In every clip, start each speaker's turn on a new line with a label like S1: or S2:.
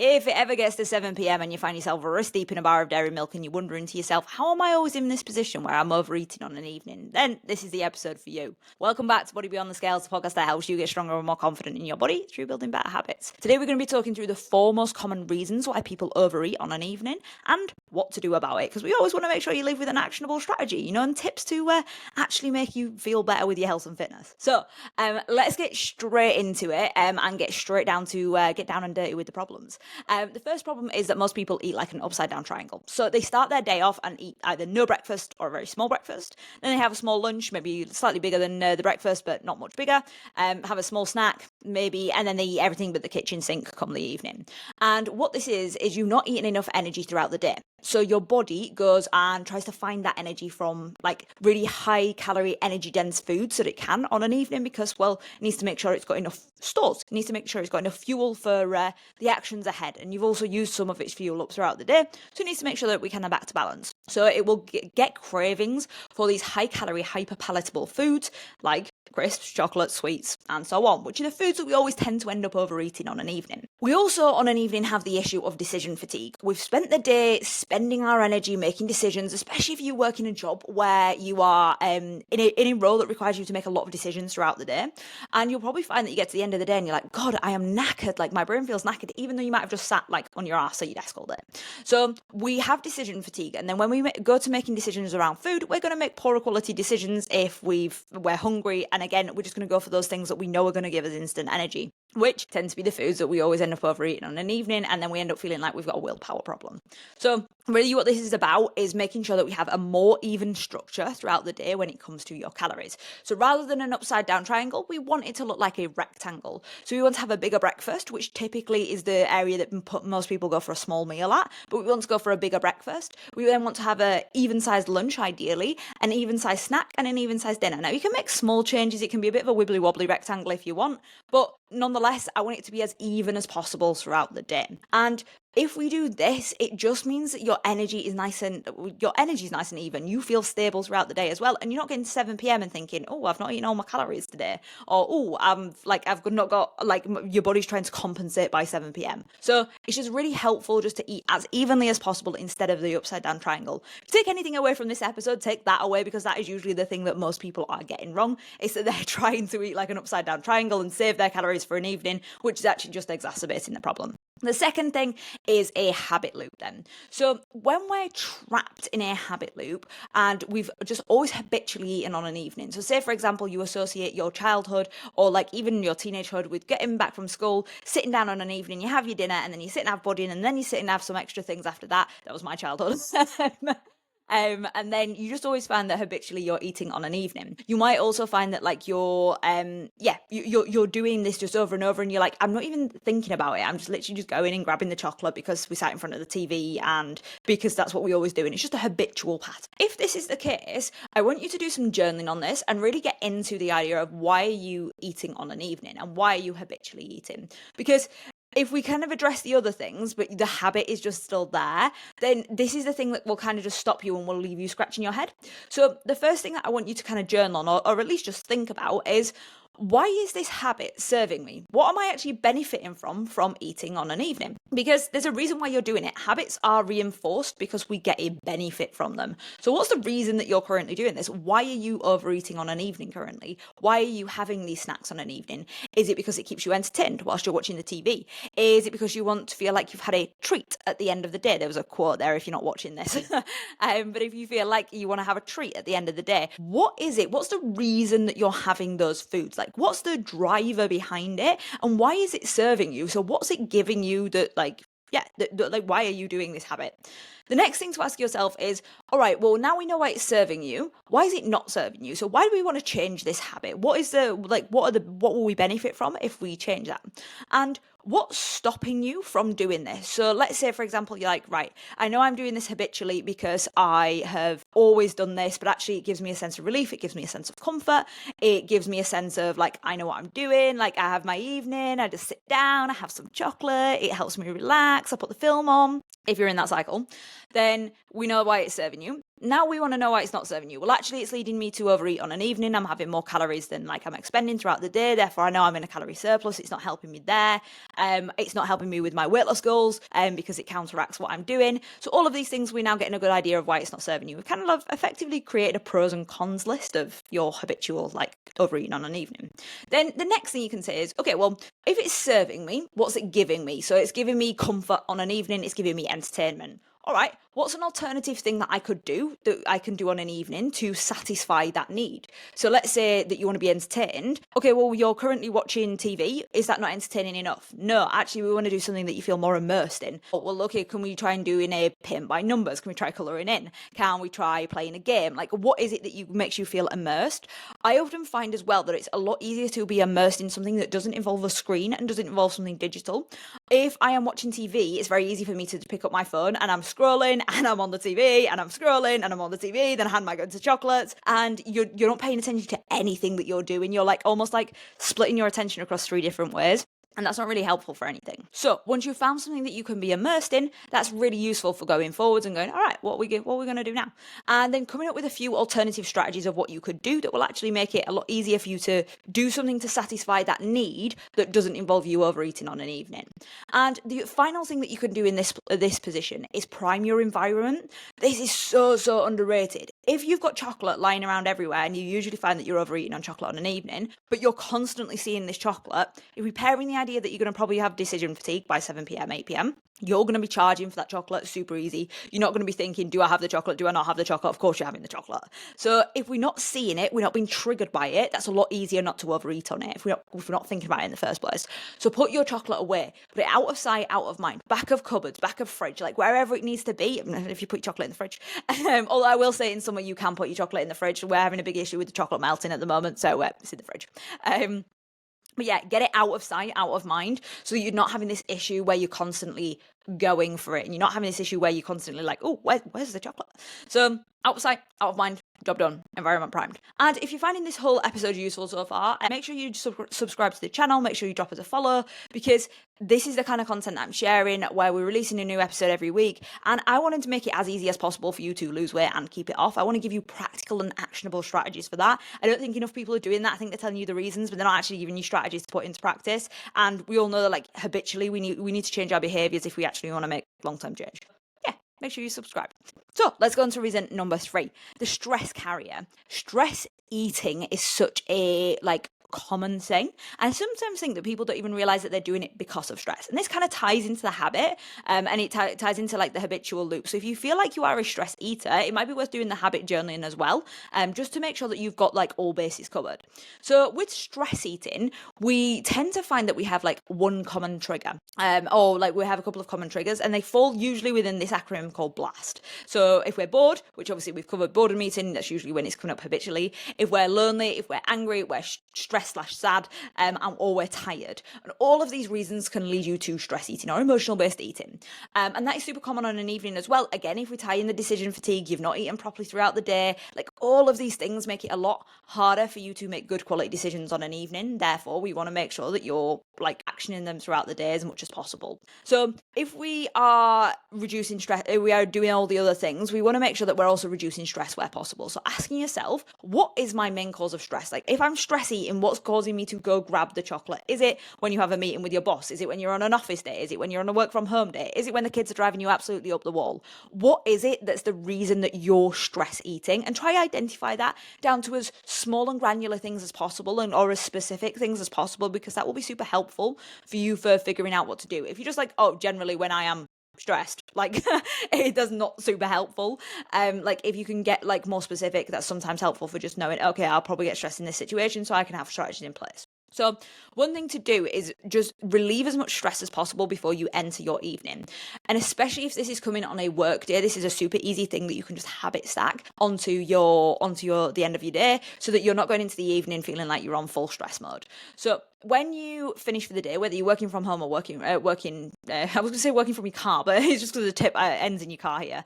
S1: If it ever gets to 7 p.m. and you find yourself wrist deep in a bar of dairy milk and you're wondering to yourself, how am I always in this position where I'm overeating on an evening? Then this is the episode for you. Welcome back to Body Beyond the Scales, the podcast that helps you get stronger and more confident in your body through building better habits. Today we're going to be talking through the 4 most common reasons why people overeat on an evening and what to do about it, because we always want to make sure you live with an actionable strategy, and tips to actually make you feel better with your health and fitness. So let's get straight into it and get straight down to get down and dirty with the problems. The first problem is that most people eat like an upside down triangle. So they start their day off and eat either no breakfast or a very small breakfast. Then they have a small lunch, maybe slightly bigger than the breakfast, but not much bigger. Have a small snack, maybe, and then they eat everything but the kitchen sink come the evening. And what this is you're not eating enough energy throughout the day. So your body goes and tries to find that energy from like really high calorie, energy dense foods that it can on an evening because, well, it needs to make sure it's got enough stores. It needs to make sure it's got enough fuel for the actions ahead. And you've also used some of its fuel up throughout the day. So it needs to make sure that we can have back to balance. So it will get cravings for these high calorie, hyper palatable foods like crisps, chocolate, sweets, and so on, which are the foods that we always tend to end up overeating on an evening. We also on an evening have the issue of decision fatigue. We've spent the day spending our energy making decisions, especially if you work in a job where you are in a role that requires you to make a lot of decisions throughout the day. And you'll probably find that you get to the end of the day and you're like, God, I am knackered. Like my brain feels knackered, even though you might have just sat like on your ass at your desk all day. So we have decision fatigue. And then when we go to making decisions around food, we're going to make poorer quality decisions if we're hungry. And again, we're just going to go for those things that we know are going to give us instant energy, which tend to be the foods that we always end up overeating on an evening, and then we end up feeling like we've got a willpower problem. So really what this is about is making sure that we have a more even structure throughout the day when it comes to your calories. So rather than an upside down triangle, we want it to look like a rectangle. So we want to have a bigger breakfast, which typically is the area that most people go for a small meal at, but we want to go for a bigger breakfast. We then want to have a even sized lunch, ideally, an even sized snack, and an even sized dinner. Now you can make small changes. It can be a bit of a wibbly wobbly rectangle if you want, but nonetheless, I want it to be as even as possible throughout the day. And if we do this, it just means that your energy is nice and even. You feel stable throughout the day as well, and you're not getting to 7 p.m. and thinking, "Oh, I've not eaten all my calories today," or "Oh, I've not got like your body's trying to compensate by 7 p.m." So it's just really helpful just to eat as evenly as possible instead of the upside down triangle. If you take anything away from this episode, take that away, because that is usually the thing that most people are getting wrong. Is that they're trying to eat like an upside down triangle and save their calories for an evening, which is actually just exacerbating the problem. The second thing is a habit loop then. So when we're trapped in a habit loop and we've just always habitually eaten on an evening. So say, for example, you associate your childhood or like even your teenagehood with getting back from school, sitting down on an evening, you have your dinner and then you sit and have pudding and then you sit and have some extra things after that. That was my childhood. And then you just always find that habitually you're eating on an evening. You might also find that like you're doing this just over and over, and you're like, I'm not even thinking about it. I'm just literally just going and grabbing the chocolate because we sat in front of the TV and because that's what we always do. And it's just a habitual pattern. If this is the case, I want you to do some journaling on this and really get into the idea of why are you eating on an evening and why are you habitually eating? Because if we kind of address the other things, but the habit is just still there, then this is the thing that will kind of just stop you and will leave you scratching your head. So the first thing that I want you to kind of journal on, or at least just think about, is why is this habit serving me? What am I actually benefiting from eating on an evening? Because there's a reason why you're doing it. Habits are reinforced because we get a benefit from them. So what's the reason that you're currently doing this? Why are you overeating on an evening currently? Why are you having these snacks on an evening? Is it because it keeps you entertained whilst you're watching the TV? Is it because you want to feel like you've had a treat at the end of the day? There was a quote there if you're not watching this. But if you feel like you want to have a treat at the end of the day, what is it? What's the reason that you're having those foods? Like, what's the driver behind it? And why is it serving you? So what's it giving you that why are you doing this habit? The next thing to ask yourself is, all right, well, now we know why it's serving you. Why is it not serving you? So why do we want to change this habit? What will we benefit from if we change that? And what's stopping you from doing this? So let's say, for example, you're like, right, I know I'm doing this habitually because I have always done this, but actually it gives me a sense of relief. It gives me a sense of comfort. It gives me a sense of like, I know what I'm doing. Like I have my evening, I just sit down, I have some chocolate. It helps me relax. I put the film on. If you're in that cycle, then we know why it's serving you. Now we want to know why it's not serving you. Well, actually, it's leading me to overeat on an evening. I'm having more calories than like I'm expending throughout the day. Therefore, I know I'm in a calorie surplus. It's not helping me there. It's not helping me with my weight loss goals because it counteracts what I'm doing. So all of these things, we're now getting a good idea of why it's not serving you. We've kind of effectively created a pros and cons list of your habitual like overeating on an evening. Then the next thing you can say is, okay, well, if it's serving me, what's it giving me? So it's giving me comfort on an evening. It's giving me entertainment. All right, what's an alternative thing that I could do, that I can do on an evening to satisfy that need? So let's say that you want to be entertained. Okay, well, you're currently watching TV. Is that not entertaining enough? No, actually, we want to do something that you feel more immersed in. Oh, well, okay, can we try and do in a paint by numbers? Can we try colouring in? Can we try playing a game? Like, what is it that makes you feel immersed? I often find as well that it's a lot easier to be immersed in something that doesn't involve a screen and doesn't involve something digital. If I am watching TV, it's very easy for me to pick up my phone and I'm scrolling and I'm on the TV and I'm scrolling and I'm on the TV, then I hand my gun to chocolates, and you're not paying attention to anything that you're doing. You're like almost like splitting your attention across 3 different ways. And that's not really helpful for anything. So once you've found something that you can be immersed in, that's really useful for going forwards and going, all right, what are we going to do now? And then coming up with a few alternative strategies of what you could do that will actually make it a lot easier for you to do something to satisfy that need that doesn't involve you overeating on an evening. And the final thing that you can do in this position is prime your environment. This is so underrated. If you've got chocolate lying around everywhere and you usually find that you're overeating on chocolate on an evening, but you're constantly seeing this chocolate, if we're pairing the idea that you're going to probably have decision fatigue by 7 p.m, 8 p.m, you're going to be charging for that chocolate super easy. You're not going to be thinking, do I have the chocolate? Do I not have the chocolate? Of course you're having the chocolate. So if we're not seeing it, we're not being triggered by it, that's a lot easier not to overeat on it if we're not thinking about it in the first place. So put your chocolate away. Put it out of sight, out of mind. Back of cupboards, back of fridge, like wherever it needs to be, if you put chocolate in the fridge. Although I will say in summer you can put your chocolate in the fridge. We're having a big issue with the chocolate melting at the moment, so it's in the fridge. But yeah, get it out of sight, out of mind, so you're not having this issue where you're constantly going for it, and you're not having this issue where you're constantly like, oh, where's the chocolate? So out of sight, out of mind, job done, environment primed. And if you're finding this whole episode useful so far, make sure you subscribe to the channel, make sure you drop us a follow, because this is the kind of content that I'm sharing where we're releasing a new episode every week, and I wanted to make it as easy as possible for you to lose weight and keep it off. I want to give you practical and actionable strategies for that. I don't think enough people are doing that. I think they're telling you the reasons, but they're not actually giving you strategies to put into practice. And we all know that like habitually we need to change our behaviors if we actually want to make long-term change. Yeah, make sure you subscribe. So let's go on to reason number 3, the stress carrier. Stress eating is such a common thing, and I sometimes think that people don't even realize that they're doing it because of stress, and this kind of ties into the habit, and it ties into like the habitual loop. So if you feel like you are a stress eater, it might be worth doing the habit journaling as well, just to make sure that you've got like all bases covered. So with stress eating, we tend to find that we have like one common trigger, or like we have a couple of common triggers, and they fall usually within this acronym called BLAST. So if we're bored, which obviously we've covered boredom eating, that's usually when it's coming up habitually. If we're lonely, if we're angry, we're stressed/sad, or we're tired. And all of these reasons can lead you to stress eating or emotional based eating. And that is super common on an evening as well. Again, if we tie in the decision fatigue, you've not eaten properly throughout the day, like all of these things make it a lot harder for you to make good quality decisions on an evening. Therefore, we want to make sure that you're like actioning them throughout the day as much as possible. So if we are reducing stress, we are doing all the other things, we want to make sure that we're also reducing stress where possible. So asking yourself, what is my main cause of stress? Like if I'm stress eating, what's causing me to go grab the chocolate? Is it when you have a meeting with your boss? Is it when you're on an office day? Is it when you're on a work from home day? Is it when the kids are driving you absolutely up the wall? What is it that's the reason that you're stress eating? And try identify that down to as small and granular things as possible, and or as specific things as possible, because that will be super helpful for you for figuring out what to do. If you're just like, oh, generally when I am stressed, like it does not super helpful. Like if you can get like more specific, that's sometimes helpful for just knowing, okay, I'll probably get stressed in this situation, so I can have strategies in place. So one thing to do is just relieve as much stress as possible before you enter your evening. And especially if this is coming on a work day, this is a super easy thing that you can just habit stack onto the end of your day, so that you're not going into the evening feeling like you're on full stress mode. So when you finish for the day, whether you're working from home or I was going to say working from your car, but it's just because the tip ends in your car here.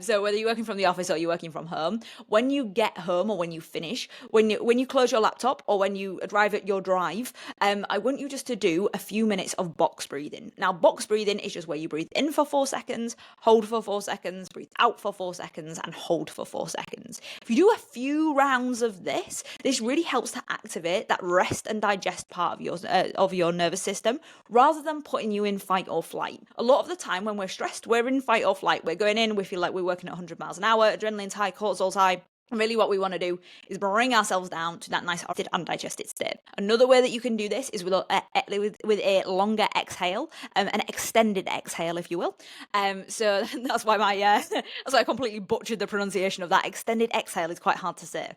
S1: So whether you're working from the office or you're working from home, when you get home or when you finish, when you close your laptop or when you arrive at your drive, I want you just to do a few minutes of box breathing. Now, box breathing is just where you breathe in for 4 seconds, hold for 4 seconds, breathe out for 4 seconds, and hold for 4 seconds. If you do a few rounds of this really helps to activate that rest and digest part of your nervous system, rather than putting you in fight or flight. A lot of the time when we're stressed, we're in fight or flight. We're going in, we feel like we're working at 100 miles an hour, adrenaline's high, cortisol's high. And really what we want to do is bring ourselves down to that nice undigested state. Another way that you can do this is with a longer exhale, an extended exhale, if you will. So that's why I completely butchered the pronunciation of that. Extended exhale is quite hard to say.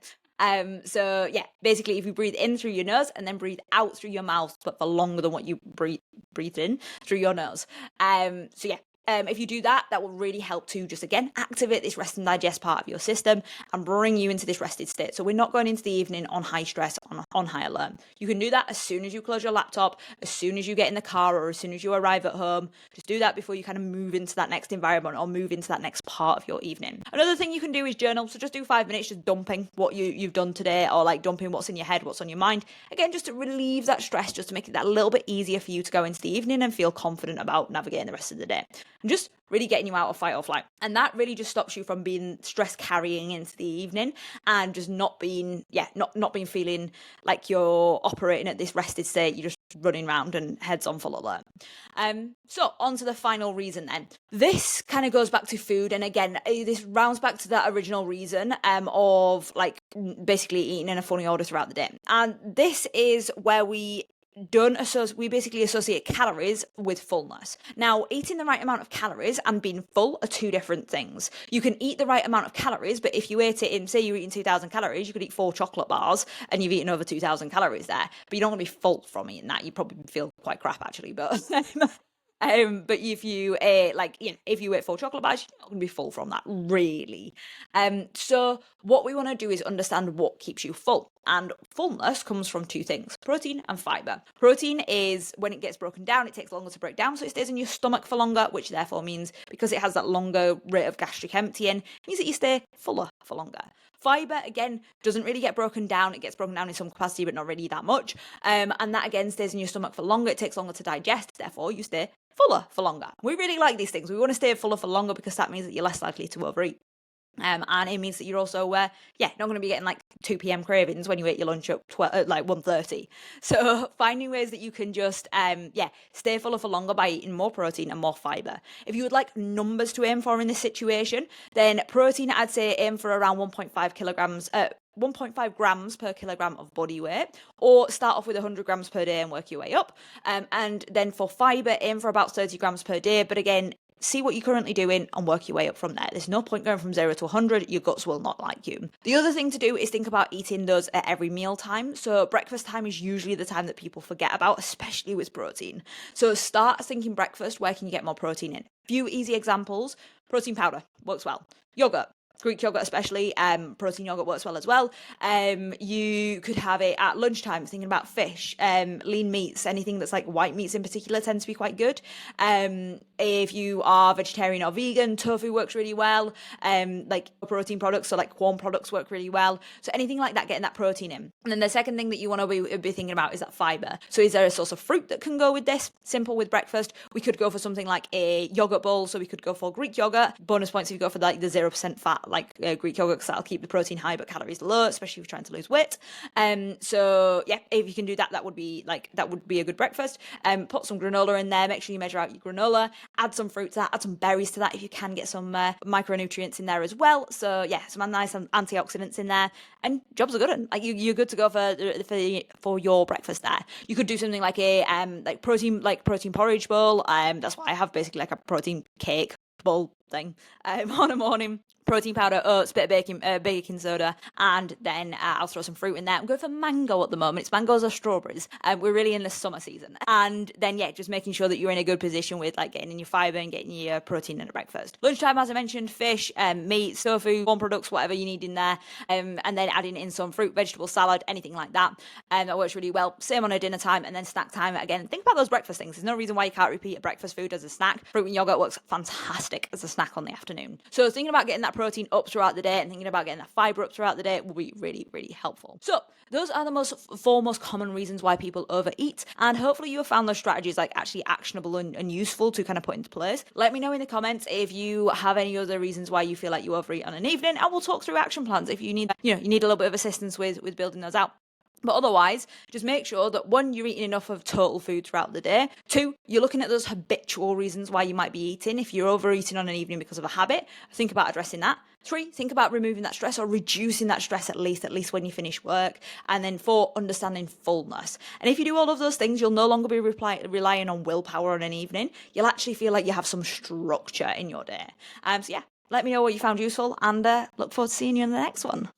S1: So yeah, basically if you breathe in through your nose and then breathe out through your mouth, but for longer than what you breathed in through your nose. So yeah, if you do that, that will really help to just, again, activate this rest and digest part of your system and bring you into this rested state. So we're not going into the evening on high stress, on high alert. You can do that as soon as you close your laptop, as soon as you get in the car, or as soon as you arrive at home. Just do that before you kind of move into that next environment or move into that next part of your evening. Another thing you can do is journal. So just do 5 minutes, just dumping what you've done today, or like dumping what's in your head, what's on your mind. Again, just to relieve that stress, just to make it that little bit easier for you to go into the evening and feel confident about navigating the rest of the day. And just really getting you out of fight or flight. And that really just stops you from being stress carrying into the evening and just not being feeling like you're operating at this rested state. You're just running around and heads on full alert. So on to the final reason then. This kind of goes back to food. And again, this rounds back to that original reason of like basically eating in a funny order throughout the day. And this is where we basically associate calories with fullness. Now, eating the right amount of calories and being full are two different things. You can eat the right amount of calories, but if you ate it in, say you're eating 2,000 calories, you could eat 4 chocolate bars and you've eaten over 2,000 calories there, but you're not going to be full from eating that. You probably feel quite crap actually, but but if you ate if you ate 4 chocolate bars, you're not going to be full from that, really. So what we want to do is understand what keeps you full. And fullness comes from 2 things, protein and fiber. Protein is, when it gets broken down, it takes longer to break down, so it stays in your stomach for longer, which therefore means, because it has that longer rate of gastric emptying, means that you stay fuller for longer. Fiber, again, doesn't really get broken down. It gets broken down in some capacity, but not really that much. And that, again, stays in your stomach for longer. It takes longer to digest, therefore you stay fuller for longer. We really like these things. We want to stay fuller for longer because that means that you're less likely to overeat. And it means that you're also not going to be getting like 2 p.m. cravings when you eat your lunch at 1:30. So finding ways that you can just stay fuller for longer by eating more protein and more fiber. If you would like numbers to aim for in this situation, then protein, I'd say aim for around 1.5 grams per kilogram of body weight, or start off with 100 grams per day and work your way up. And then for fiber, aim for about 30 grams per day. But again, see what you're currently doing and work your way up from there. There's no point going from 0 to 100. Your guts will not like you. The other thing to do is think about eating those at every meal time. So breakfast time is usually the time that people forget about, especially with protein. So start thinking breakfast, where can you get more protein in? Few easy examples. Protein powder works well. Yogurt. Greek yogurt especially, protein yogurt works well as well. You could have it at lunchtime, thinking about fish, lean meats, anything that's like white meats in particular tend to be quite good. If you are vegetarian or vegan, tofu works really well. Like protein products, so like corn products work really well. So anything like that, getting that protein in. And then the second thing that you want to be thinking about is that fiber. So is there a source of fruit that can go with this? Simple with breakfast. We could go for something like a yogurt bowl. So we could go for Greek yogurt. Bonus points if you go for like the 0% fat, like Greek yogurt, because that'll keep the protein high but calories low, especially if you're trying to lose weight. So yeah, if you can do that, that would be a good breakfast. Put some granola in there. Make sure you measure out your granola. Add some fruit to that. Add some berries to that if you can. Get some micronutrients in there as well. So yeah, some nice antioxidants in there, and jobs are good. Like you're good to go for your breakfast there. You could do something like a protein porridge bowl. That's why I have basically like a protein cake bowl thing on a morning. Protein powder, oats, bit of baking soda, and then I'll throw some fruit in there. I'm going for mango at the moment. It's mangoes or strawberries. We're really in the summer season. And then, yeah, just making sure that you're in a good position with like getting in your fiber and getting your protein in the breakfast. Lunchtime, as I mentioned, fish, meat, tofu, corn products, whatever you need in there. And then adding in some fruit, vegetable salad, anything like that. That works really well. Same on a dinner time, and then snack time. Again, think about those breakfast things. There's no reason why you can't repeat a breakfast food as a snack. Fruit and yogurt works fantastic as a snack on the afternoon. So thinking about getting that protein up throughout the day and thinking about getting that fiber up throughout the day will be really, really helpful. So those are the four most common reasons why people overeat, and hopefully you have found those strategies like actually actionable and useful to kind of put into place. Let me know in the comments if you have any other reasons why you feel like you overeat on an evening, and we'll talk through action plans if you need, you need a little bit of assistance with building those out. But otherwise, just make sure that 1, you're eating enough of total food throughout the day. 2, you're looking at those habitual reasons why you might be eating. If you're overeating on an evening because of a habit, think about addressing that. 3, think about removing that stress or reducing that stress at least when you finish work. And then 4, understanding fullness. And if you do all of those things, you'll no longer be relying on willpower on an evening. You'll actually feel like you have some structure in your day. So yeah, let me know what you found useful, and look forward to seeing you in the next one.